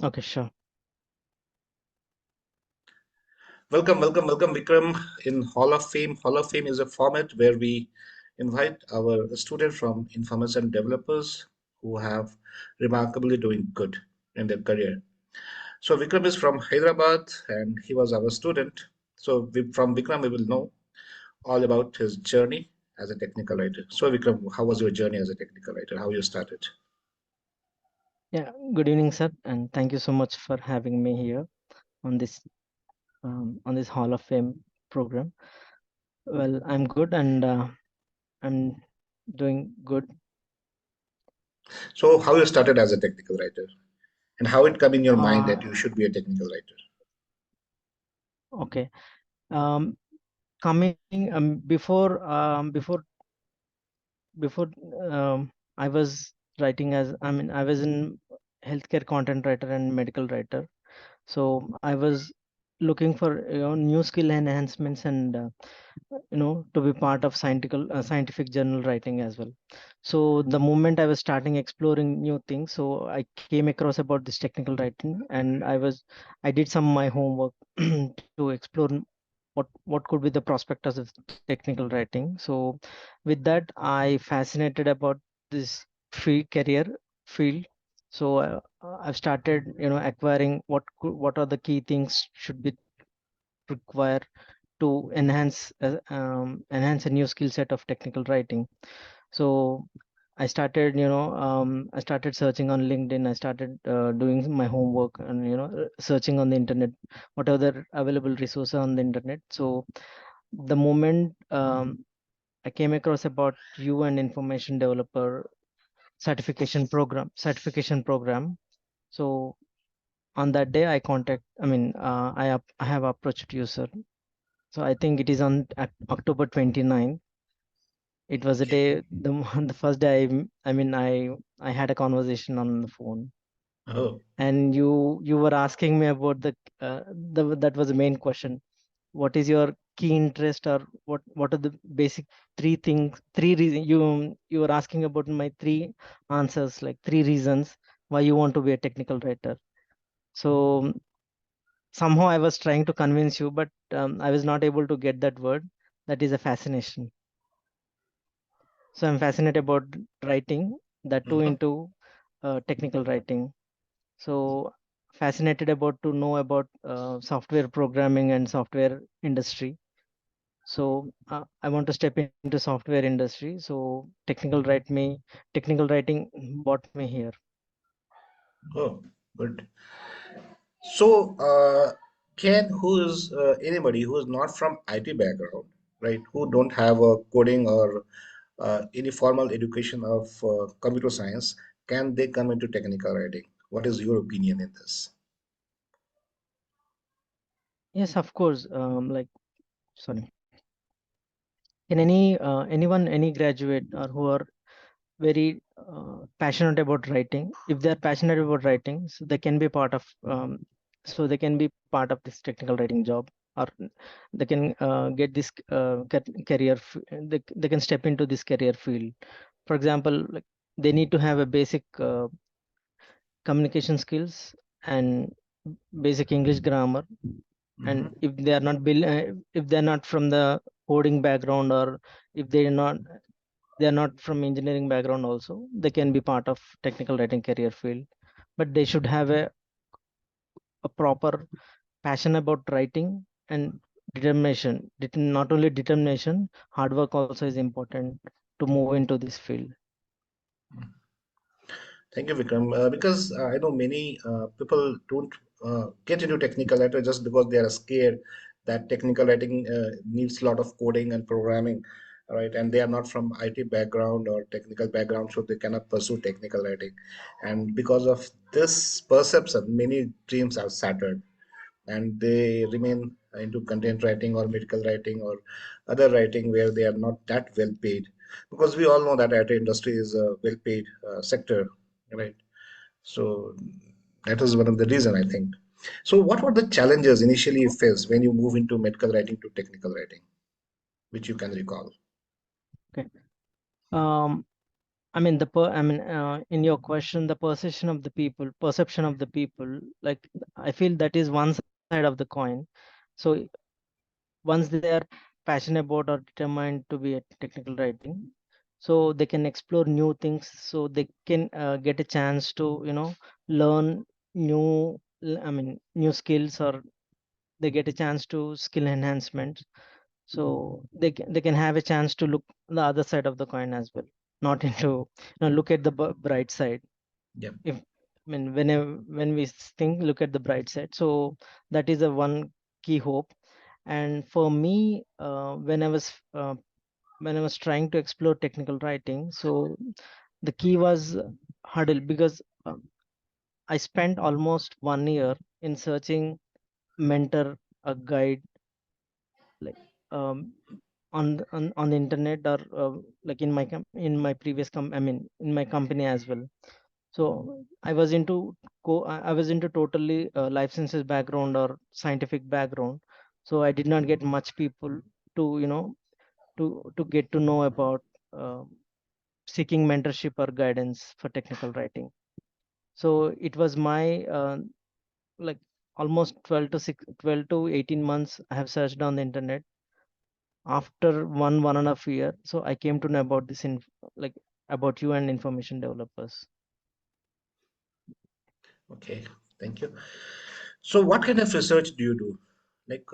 Okay, sure. Welcome, Vikram, in Hall of Fame. Hall of Fame is a format where we invite our students from information developers who have remarkably doing good in their career. So Vikram is from Hyderabad and he was our student. So from Vikram, we will know all about his journey as a technical writer. So Vikram, how was your journey as a technical writer? How you started? Yeah, good evening, sir, and thank you so much for having me here on this Hall of Fame program. Well, I'm good and I'm doing good. So how you started as a technical writer and how it come in your mind that Uh, you should be a technical writer? okay. Um, Coming before I was writing as I was in healthcare content writer and medical writer. So I was looking for new skill enhancements and to be part of scientific journal writing as well. So the moment I was starting exploring new things, so I came across about this technical writing, and I did some my homework to explore what could be the prospectus of technical writing. So with that, I fascinated about this career field. So I've started acquiring what are the key things should be require to enhance a new skill set of technical writing. So I started searching on LinkedIn. I started doing my homework and searching on the internet, whatever the available resources on the internet. So the moment I came across about you and information developer certification program. So on that day, I have approached you, sir. So I think it is on October 29. It was a day, the first day I had a conversation on the phone, Oh. and you were asking me about that was the main question. What is your key interest, or what are the basic three reasons you were asking about my three answers, like three reasons why you want to be a technical writer. So somehow I was trying to convince you, but I was not able to get that word. That is a fascination. So I'm fascinated about writing, that too Mhm. into technical writing. So fascinated about to know about software programming and software industry. So I want to step into software industry. So technical writing brought me here. Oh, good. So, can who is anybody who is not from IT background, right? Who don't have a coding or any formal education of computer science, can they come into technical writing? What is your opinion in this? Yes, of course. Sorry. Can any graduate or who are very passionate about writing, if they are passionate about writing, so they can be part of they can be part of this technical writing job, or they can get this they can step into this career field. For example, like they need to have a basic communication skills and basic English grammar. And Mhm. if they are not if they're not from the coding background, or if they are not from engineering background also, they can be part of technical writing career field. But they should have a proper passion about writing and determination. Not only determination, hard work also is important to move into this field. Thank you, Vikram. Because I know many people don't get into technical writer just because they are scared that technical writing needs a lot of coding and programming, right? And they are not from IT background or technical background, so they cannot pursue technical writing. And because of this perception, many dreams are shattered, and they remain into content writing or medical writing or other writing where they are not that well paid. Because we all know that IT industry is a well paid sector, right? So that is one of the reason I think. So what were the challenges initially you faced when you move into medical writing to technical writing, which you can recall? Okay. in your question, the perception of the people, like I feel that is one side of the coin. So once they are passionate about or determined to be a technical writing, so they can explore new things, so they can get a chance to, learn new skills, or they get a chance to skill enhancement. So they can have a chance to look the other side of the coin as well, not into, look at the bright side. Yeah. If when we think, look at the bright side. So that is a one key hope. And for me, when I was trying to explore technical writing, so the key was hurdle, because I spent almost 1 year in searching mentor, a guide, like um, on the internet, or like in my previous in my company as well. So I was into I was into totally life sciences background or scientific background. So I did not get much people to, to get to know about uh, seeking mentorship or guidance for technical writing. So it was my like almost 12 to 18 months I have searched on the internet. After 1.5 year, so I came to know about like about you and information developers. Okay. Thank you. So, what kind of research do you do? Like,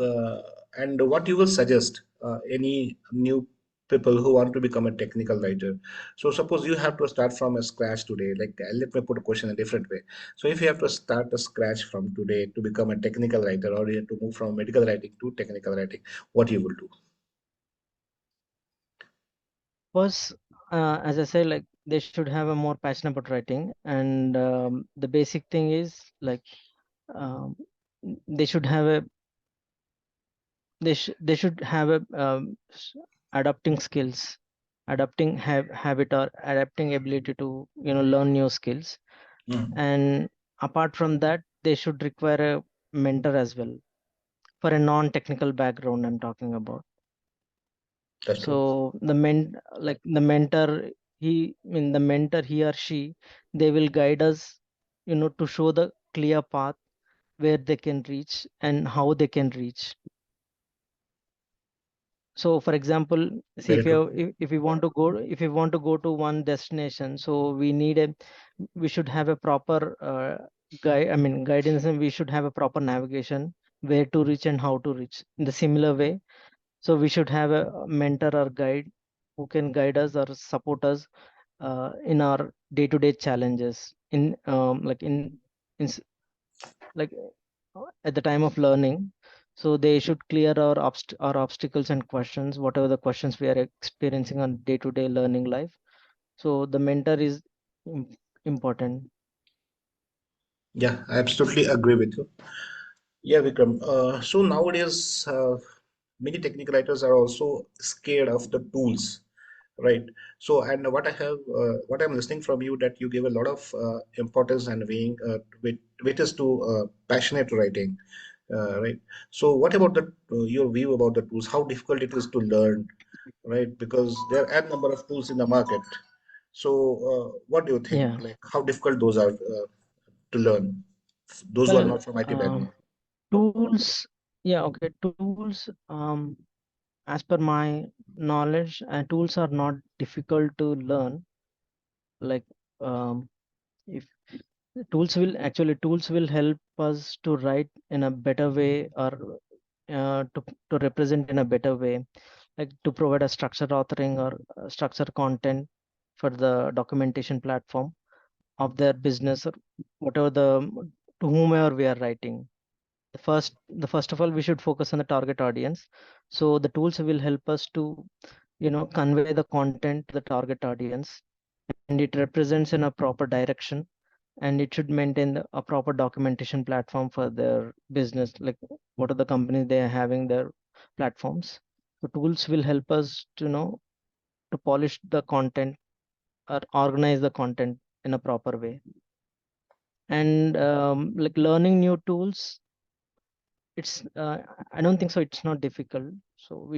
and what you will suggest any new people who want to become a technical writer? So, suppose you have to start from a scratch today. Like, let me put a question a different way. So, if you have to start a scratch from today to become a technical writer, or you have to move from medical writing to technical writing, what you will do? First, as I said, like they should have a more passion about writing, and the basic thing is like um, they should have a they should have a adapting skills, adapting habit, or adapting ability to, learn new skills. Mm, And apart from that, they should require a mentor as well, for a non-technical background I'm talking about. that's So true. the mentor, the mentor, he or she, they will guide us, to show the clear path where they can reach and how they can reach. So for example, see, Very true. if we want to go, to one destination, so we should have a proper guidance, and we should have a proper navigation, where to reach and how to reach. In the similar way, so we should have a mentor or guide who can guide us or support us in our day-to-day challenges, in in s- like at the time of learning. So they should clear our obstacles and questions, whatever the questions we are experiencing on day-to-day learning life. So the mentor is im- important. Yeah, I absolutely agree with you. Yeah, Vikram. So nowadays, many technical writers are also scared of the tools, right? So, and what I'm listening from you, that you give a lot of importance and weightage to passionate writing, right? So, what about your view about the tools? How difficult it is to learn, right? Because there are a number of tools in the market. So, what do you think? Yeah. Like, how difficult those are to learn? Those who are Well, not from IT background. tools. Yeah. Okay. Tools. As per my knowledge, tools are not difficult to learn. Like, um, if tools will help us to write in a better way, or to represent in a better way, like to provide a structured authoring or structured content for the documentation platform of their business, or whatever to whomever we are writing. The first of all, we should focus on the target audience. So the tools will help us to, convey the content to the target audience, and it represents in a proper direction, and it should maintain a proper documentation platform for their business, like what are the companies they are having their platforms. The tools will help us to, to polish the content or organize the content in a proper way. And like learning new tools, it's I don't think so it's not difficult. So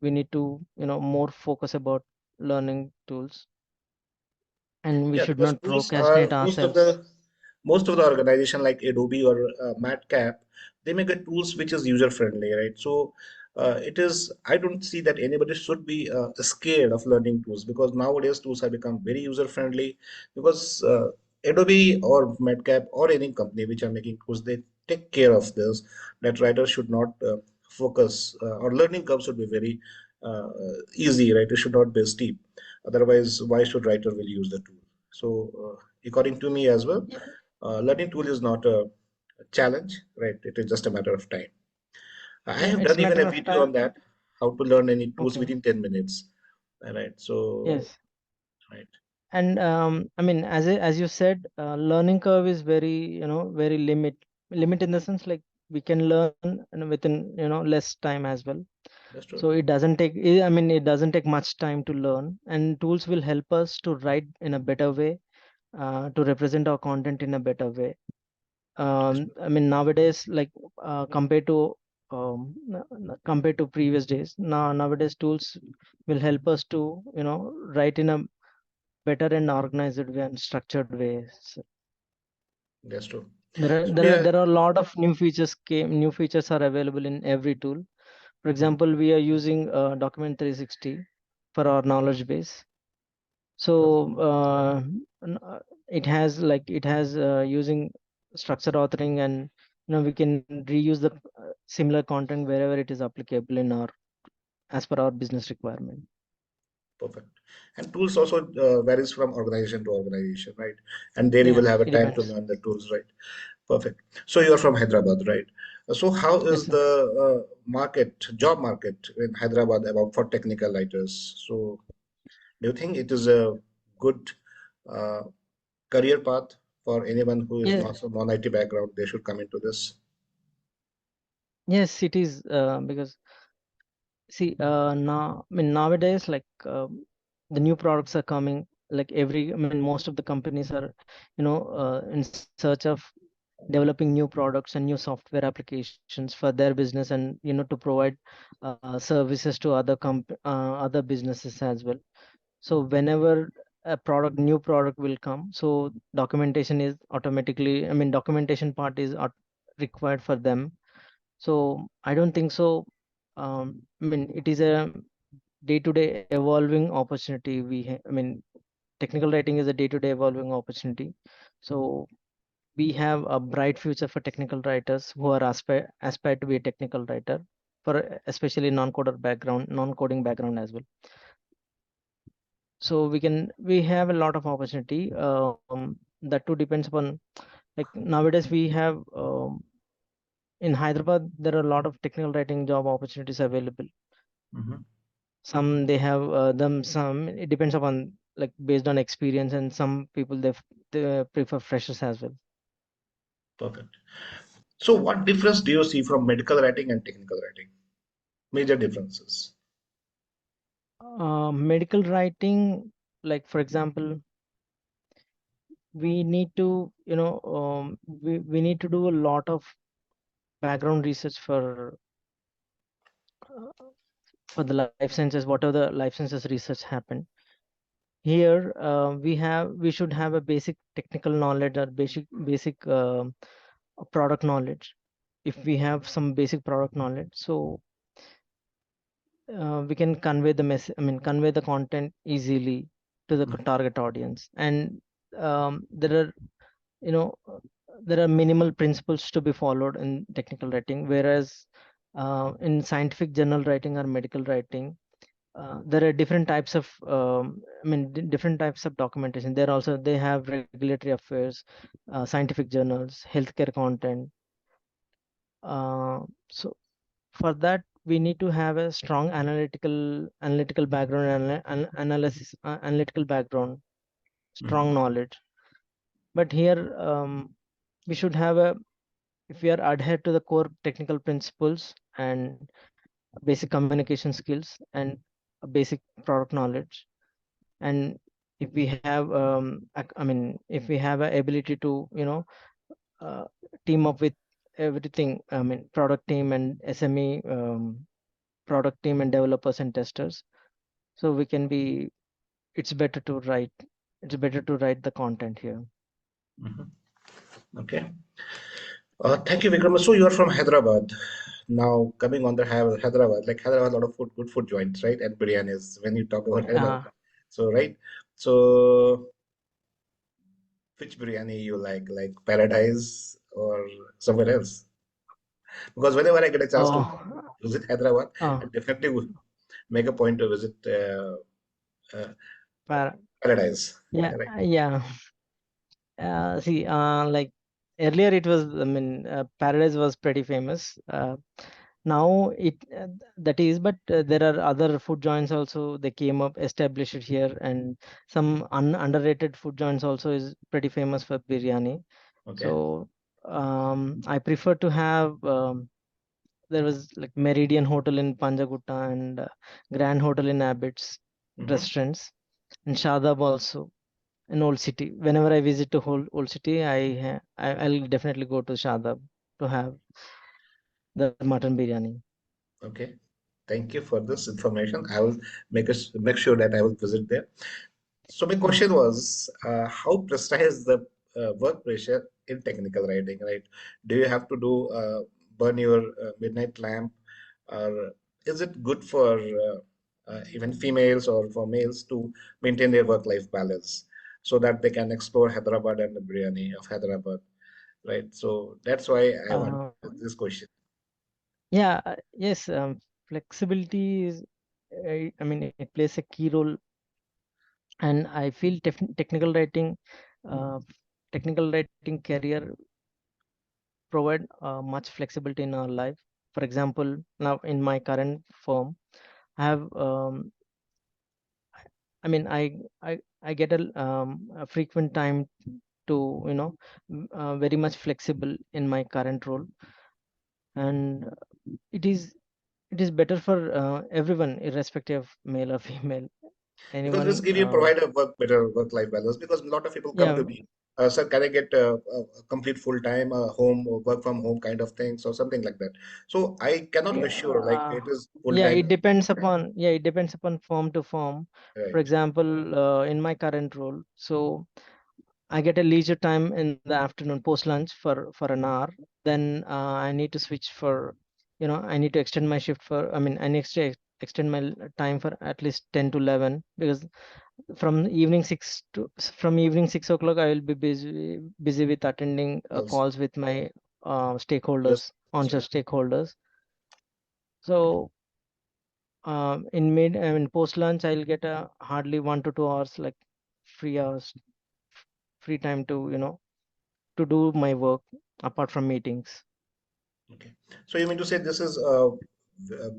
we need to, more focus about learning tools. and we Yeah, should because not tools are procrastinate ourselves. most of the organization like Adobe or Matcap, they make a tools which is user friendly, right? So it is. I don't see that anybody should be scared of learning tools because nowadays tools have become very user friendly. Because Adobe or Matcap or any company which are making tools, they take care of this. That writers should not focus or learning curve should be very easy, right? It should not be steep. Otherwise, why should writer will use the tool? So, according to me as well, Yeah, learning tool is not a challenge, right? It is just a matter of time. I yeah, have it's done a even matter a of video time. on that, how to learn any tools Okay. within 10 minutes. All right. So, Yes. right. And I mean, as you said, learning curve is very, very limit in the sense like we can learn, within, less time as well. That's true. So it doesn't take, I mean, it doesn't take much time to learn, and tools will help us to write in a better way, to represent our content in a better way. That's true. I mean, nowadays, like, compared to previous days, nowadays tools will help us to, write in a better and organized way and structured way. So That's true. there are So, there are yeah. there are a lot of new features are available in every tool. For Mhm. example, we are using Document 360 for our knowledge base. Okay. So it has using structured authoring, and we can reuse the similar content wherever it is applicable in our as per our business requirement. Perfect. And tools also varies from organization to organization, right? And there you will Yeah, have a it time to depends. learn the tools, right? Perfect. So you are from Hyderabad, right? So how Yes, is sir. the job market in Hyderabad about for technical writers? So do you think it is a good uh, career path for anyone who is Yeah, not from non-IT background? They should come into this. yes, it is, because see, now, I mean, nowadays, like, the new products are coming. Like I mean, most of the companies are, in search of developing new products and new software applications for their business, and to provide services to other businesses as well. So whenever new product will come, so documentation is automatically, I mean, documentation part is required for them. So I don't think so. I mean, it is a day-to-day evolving opportunity. I mean, technical writing is a day-to-day evolving opportunity. So we have a bright future for technical writers who are aspire to be a technical writer, for especially non-coding background as well. So we have a lot of opportunity. That too depends upon, like, nowadays we have, in Hyderabad there are a lot of technical writing job opportunities available. Mhm. Some they have them some it depends upon, like, based on experience, and some people they prefer freshers as well. Perfect. So what difference do you see from medical writing and technical writing? Major differences. Medical writing, like, for example, we need to, we need to do a lot of background research for the life sciences, whatever the life sciences research happen. Here, we should have a basic technical knowledge, or basic product knowledge. If we have some basic product knowledge, so we can convey the message, I mean, convey the content easily to the Mhm. target audience. And there are, you know uh, there are minimal principles to be followed in technical writing, whereas in scientific journal writing or medical writing, there are different types of, I mean, different types of documentation. There also they have regulatory affairs, scientific journals, healthcare content. So for that, we need to have a strong analytical background, analytical background, Mhm. strong knowledge. But here, we should have a if we are adhere to the core technical principles and basic communication skills and a basic product knowledge, and if we have, I mean, if we have a ability to, uh, team up with everything, I mean, product team and SME, product team and developers and testers, so we can be it's better to write. it's better to write the content here. Mhm. Okay. Thank you, Vikram. So you are from Hyderabad. Now coming on the Hyderabad, like Hyderabad, a lot of food, good food joints, right? And biryanis. When you talk about Hyderabad, Uh, so right. So which biryani you like Paradise or somewhere else? Because whenever I get a chance to oh, visit Hyderabad, I uh, definitely would make a point to visit uh, para, Paradise. yeah, Right. yeah. See, like earlier it was, I mean, Paradise was pretty famous. Now that is, but there are other food joints also. They came up, established it here, and some underrated food joints also is pretty famous for biryani. Okay. So I prefer to have. There was like Meridian Hotel in Panjagutta and Grand Hotel in Abbott's Hmm. restaurants, and Shadab also in Old City. Whenever I visit to whole Old City, I'll definitely go to Shadab to have the mutton biryani. Okay. Thank you for this information. I will make sure that I will visit there. So my Mm. question was, how precise the work pressure in technical writing, right? Do you have to do burn your midnight lamp, or is it good for even females or for males to maintain their work-life balance so that they can explore Hyderabad and the biryani of Hyderabad, right? So that's why I want Uh, this question. yeah, yes, flexibility is, I mean, it plays a key role, and I feel uh, technical writing career provide much flexibility in our life. For example, now in my current firm, I have, I mean, I get a frequent time to, very much flexible in my current role, and it is it is better for everyone, irrespective of male or female. Because this Anyone, give you provide a better work-life balance because a lot of people come yeah, to me, sir, can I get a complete full-time home or work from home kind of things or something like that. So I cannot yeah, assure like it is yeah. full-time, It depends upon firm to firm. For right? example, in my current role, so I get a leisure time in the afternoon post lunch for an hour. Then I need to switch for, I need to extend my shift for. I mean, I need to extend my time for at least 10 to 11, because from evening 6 o'clock I will be busy with attending Also, calls with my yes, stakeholders, that's onshore right. stakeholders. So in mid, I mean, post lunch I'll get a hardly 1 to 2 hours, like free hours, free time to, to do my work apart from meetings. Okay. So you mean to say this is a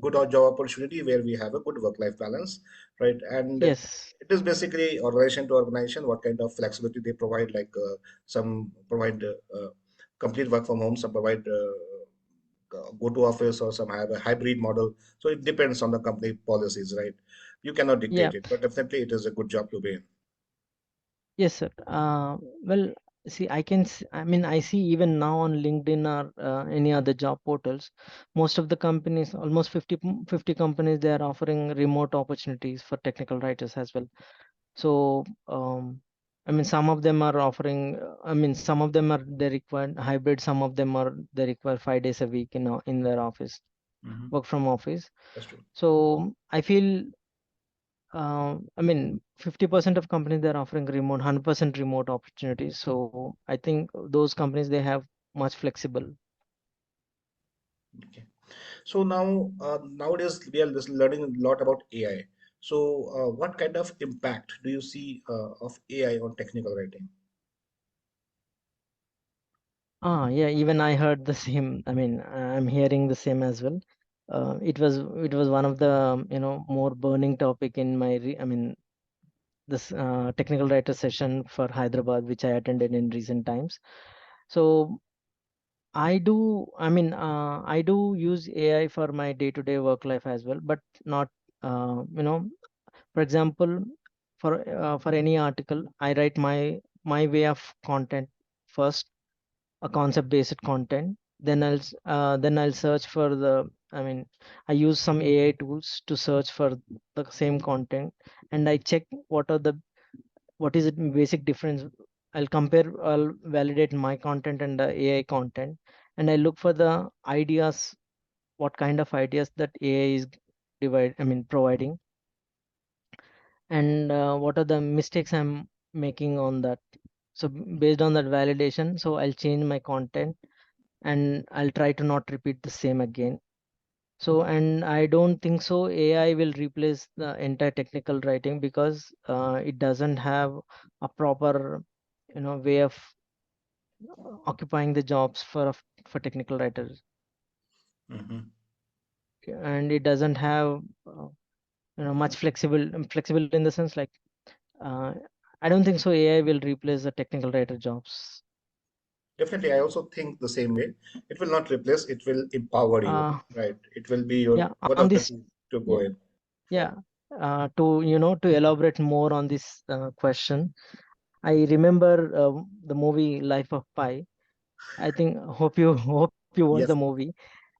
good job opportunity where we have a good work-life balance, right? And Yes. it is basically organization to organization what kind of flexibility they provide. Like some provide complete work from home, some provide go to office, or some have a hybrid model. So it depends on the company policies, right? You cannot Yeah. dictate it, but definitely it is a good job to be in. Yes, sir. Well, see, I mean, I see even now on LinkedIn or any other job portals, most of the companies, almost 50 companies, they are offering remote opportunities for technical writers as well. So, I mean, some of them are offering, I mean, some of them are, they require hybrid, some of them are, they require 5 days a week in their office, Hmm. work from office. That's true. So I feel, I mean, 50% of companies they're offering remote, 100% remote opportunities. So I think those companies they have much flexible. Okay. So now, nowadays we are learning a lot about AI. So, what kind of impact do you see of AI on technical writing? Yeah, even I heard the same. I mean, I'm hearing the same as well. It was one of the more burning topic in my I mean this technical writer session for Hyderabad, which I attended in recent times. So I do use AI for my day-to-day work life as well, but not, you know, for example, for any article, I write my way of content first, a concept-based content. Then I'll search for I mean, I use some AI tools to search for the same content, and I check what is the basic difference. I'll validate my content and the AI content, and I look for the ideas, what kind of ideas that AI is providing, and what are the mistakes I'm making on that. So based on that validation, so I'll change my content and I'll try to not repeat the same again. So, and I don't think so AI will replace the entire technical writing, because it doesn't have a proper, way of occupying the jobs for technical writers, Hmm. and it doesn't have much flexible in the sense like, uh, I don't think so AI will replace the technical writer jobs. Definitely, I also think the same way. It will not replace, it will empower you, Uh, right? It will be your yeah, one on of the this, tools to go yeah, in. yeah. To elaborate more on this question, I remember the movie Life of Pi. I think hope you hope you watched the Yes, movie.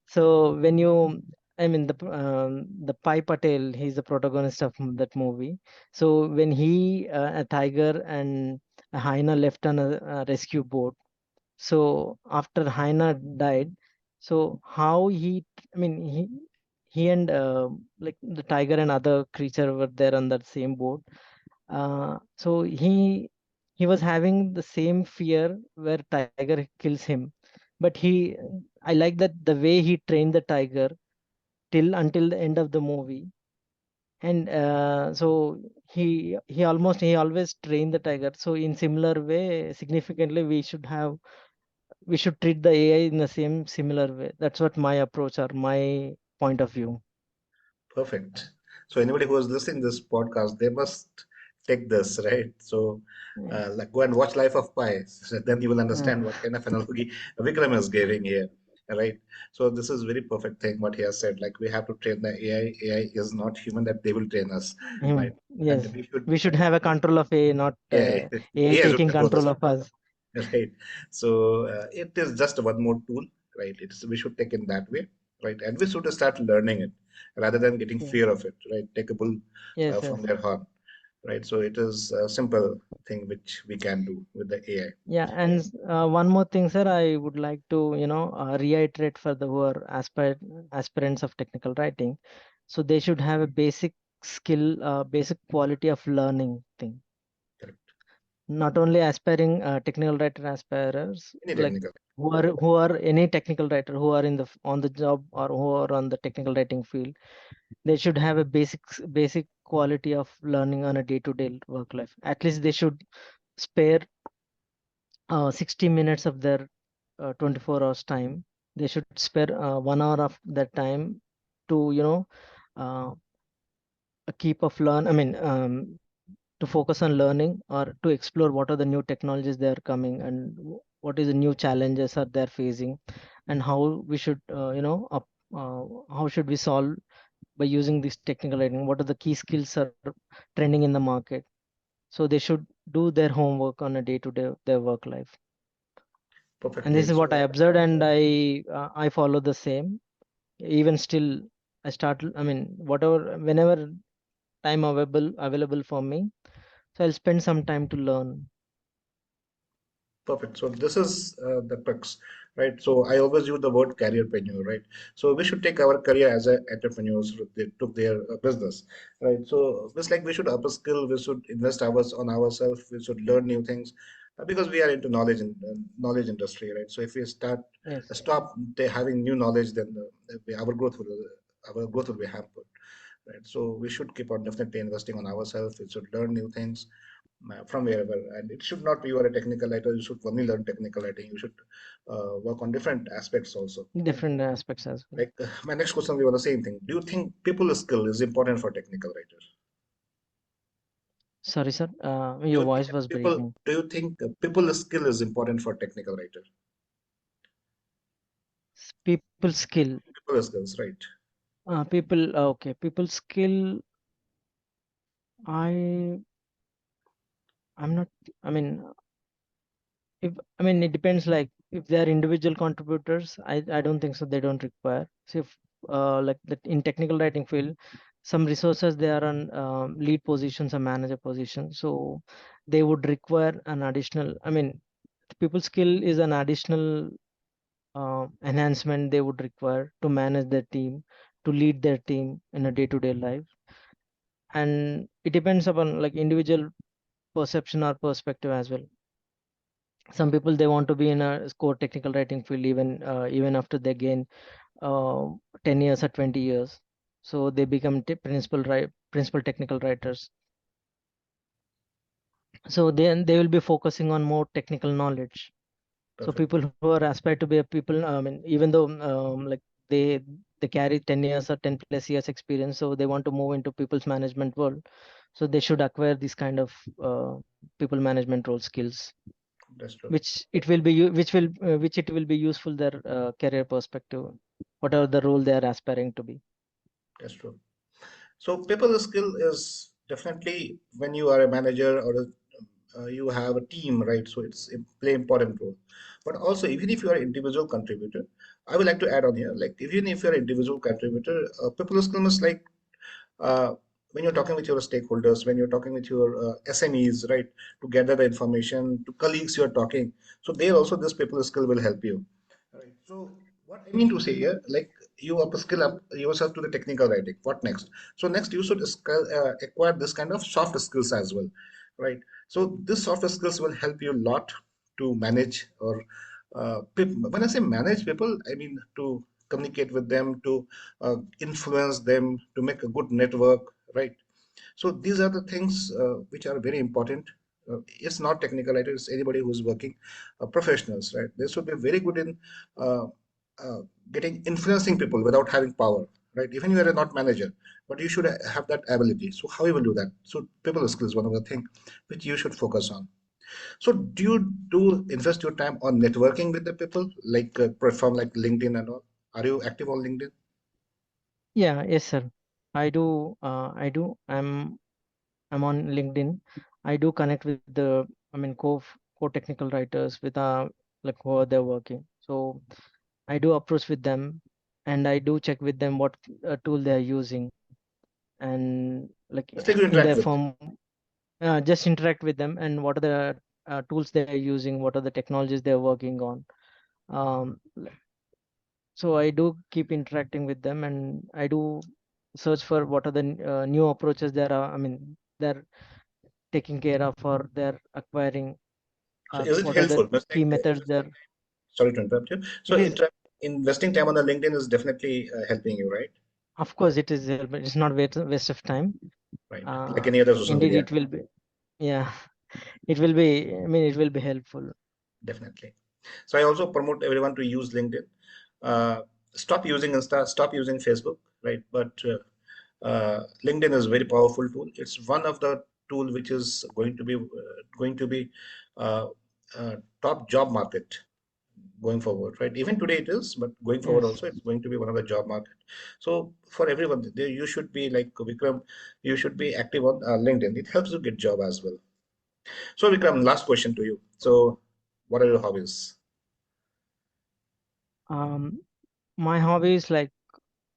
So when you, the Pai Patel, he's the protagonist of that movie. So when a tiger and a hyena left on a rescue boat. So after hyena died, so how I mean he and like the tiger and other creature were there on that same boat. So he was having the same fear where tiger kills him, but I like that the way he trained the tiger till until the end of the movie. And so he always trained the tiger. So in similar way, significantly, we should treat the AI in the same similar way. That's what my approach or my point of view. perfect. So anybody who is listening this podcast, they must take this, right? So Yeah. like go and watch Life of Pi. So then you will Uh, understand what kind of analogy Vikram is giving here, right? So this is very perfect thing what he has said. Like we have to train the AI. AI is not human that they will train us, right? And yes, we should, we should have a control of AI, not yeah, AI AI should taking control control us. of us. Right. So it is just one more tool, right? It's we should take it that way, right? And we should start learning it rather than getting Yeah. fear of it, right? Take a bull Yes, from yes. their horn, right? So it is a simple thing which we can do with the AI. Yeah, and one more thing, sir, I would like to, reiterate for the who are aspirants of technical writing. So they should have a basic skill, basic quality of learning thing. Correct. Not only aspiring technical writer aspirers, Any like technical. who are any technical writer who are in on the job or who are on the technical writing field, they should have a basic quality of learning on a day-to-day work life. At least they should spare 60 minutes of their 24 hours time. They should spare 1 hour of that time to uh, keep of learn I mean to focus on learning or to explore what are the new technologies they are coming, and what is the new challenges are they're facing, and how we should how should we solve by using this technical writing, what are the key skills are trending in the market. So they should do their homework on a day to day their work life. And this Perfectly. is what I So observed, and I follow the same. Even still, whatever, whenever time available for me, so I'll spend some time to learn. perfect. So this is the crux, right? So I always use the word careerpreneur, right? So we should take our career as a entrepreneurs. They took their business, right? So it's like we should upskill, we should invest hours on ourselves, we should learn new things because we are into knowledge and knowledge industry, right? So if we Yes, stop having new knowledge, then our growth will be hampered, right? So we should keep on definitely investing on ourselves. We should learn new things from wherever. And it should not be you are a technical writer, you should only learn technical writing. You should work on different aspects also. different aspects as well. Like my next question, we were the same thing. Do you think people skill is important for technical writers? Sorry, sir. Do Your you think voice was people breaking. do you think people skill is important for technical writer? People skill. People skills, right? Okay. People skill. I. I'm not. I mean, if it depends. Like if they are individual contributors, I don't think so. They don't require. So if like that in technical writing field, some resources they are on lead positions or manager positions, so they would require an additional, I mean, people skill is an additional enhancement they would require to manage their team, to lead their team in a day-to-day life. And it depends upon like individual perception or perspective as well. Some people they want to be in a core technical writing field even after they gain uh, 10 years or 20 years, so they become principal technical writers. So then they will be focusing on more technical knowledge. So Perfect. people who are aspire to be a people, I mean, even though like they they carry 10 years or 10 plus years experience, so they want to move into people's management world, so they should acquire this kind of people management role skills, That's true. which it will be which it will be useful their career perspective, whatever the role they are aspiring to be. That's true. So people skill is definitely when you are a manager or you have a team, right? So it's a play important role. But also, even if you are an individual contributor, I would like to add on here, like even if you're an individual contributor, people skill must like uh, when you're talking with your stakeholders, when you're talking with your SMEs, right, to gather the information, to colleagues you're talking. So there also this people skill will help you. Right. So what I mean to say here, like you upskill up yourself to the technical writing. What next? So next you should acquire this kind of soft skills as well, right? So this soft skills will help you a lot to manage or when I say manage people, I mean to communicate with them, to influence them, to make a good network, right? So these are the things which are very important. It's not technical writers, it's anybody who's working, professionals, right? They should be very good in uh, uh, getting influencing people without having power, right? Even you are a not manager, but you should have that ability. So how you will do that? So people skills is one of the things which you should focus on. So do you do invest your time on networking with the people, like platform like LinkedIn and all? Are you active on LinkedIn? Yeah, yes sir, I do, I'm on LinkedIn. I do connect with the, I mean, core technical writers with like who are they're working, so I do approach with them, and I do check with them what tool they are using, and like Just like you in interact their with them. form, just interact with them and what are the tools they are using, what are the technologies they are working on. So I do keep interacting with them, and I do search for what are the new approaches there are, I mean, they're taking care of or they're acquiring, So or is it what are the helpful? Just like key methods investing there. time. Sorry to interrupt you. So It is, investing time on the LinkedIn is definitely helping you, right? of course, it is, but it's not waste of time. Right. Like any other social Indeed, media, it will be, yeah, it will be, I mean, it will be helpful. definitely. So I also promote everyone to use LinkedIn. Uh, Stop using Insta, stop using Facebook, right? But LinkedIn is a very powerful tool. It's one of the tool which is going to be uh, top job market going forward, right? Even today it is, but going forward Yes. also it's going to be one of the job market. So for everyone, you should be like Vikram, you should be active on LinkedIn. It helps you get job as well. So Vikram, last question to you. So what are your hobbies? Um, my hobby is like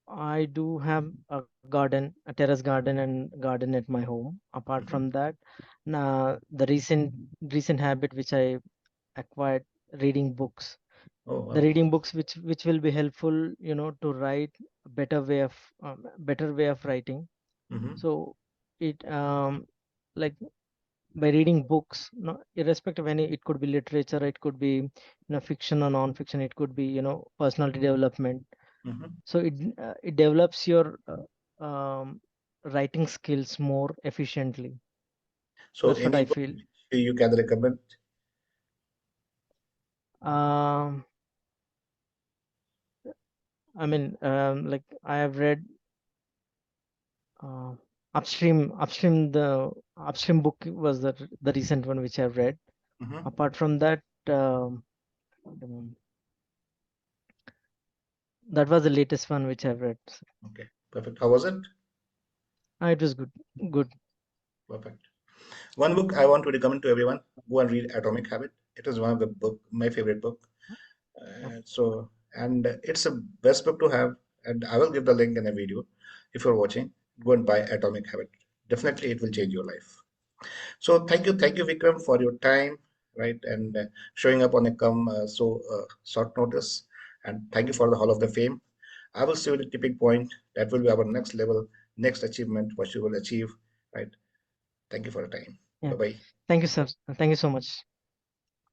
I do have a garden, a terrace garden and garden at my home. Apart Mhm. from that, now the recent habit which I acquired, reading books. Oh The wow. reading books which will be helpful, to write a better way of writing. Hmm. So it like by reading books, no, irrespective of any, it could be literature, it could be fiction or non-fiction, it could be personality development. Hmm. So it develops your writing skills more efficiently. So That's what any I book feel. which you can recommend? Um, I mean, like I have read uh, upstream book was the recent one which I've read. Hmm. Apart from that, um, that was the latest one which I've read. Okay, perfect. How was it? It was good. Good. Perfect. One book I want to recommend to everyone: go and read Atomic Habit. It is one of the book, my favorite book. And it's a best book to have. And I will give the link in a video if you're watching. go and buy Atomic Habit. Definitely, it will change your life. So thank you, Vikram, for your time, right, and showing up on a short notice. And thank you for the Hall of the Fame. I will see you at the tipping point. That will be our next level, next achievement, what you will achieve, right? Thank you for the time. Yeah. Bye bye. Thank you, sir. Thank you so much.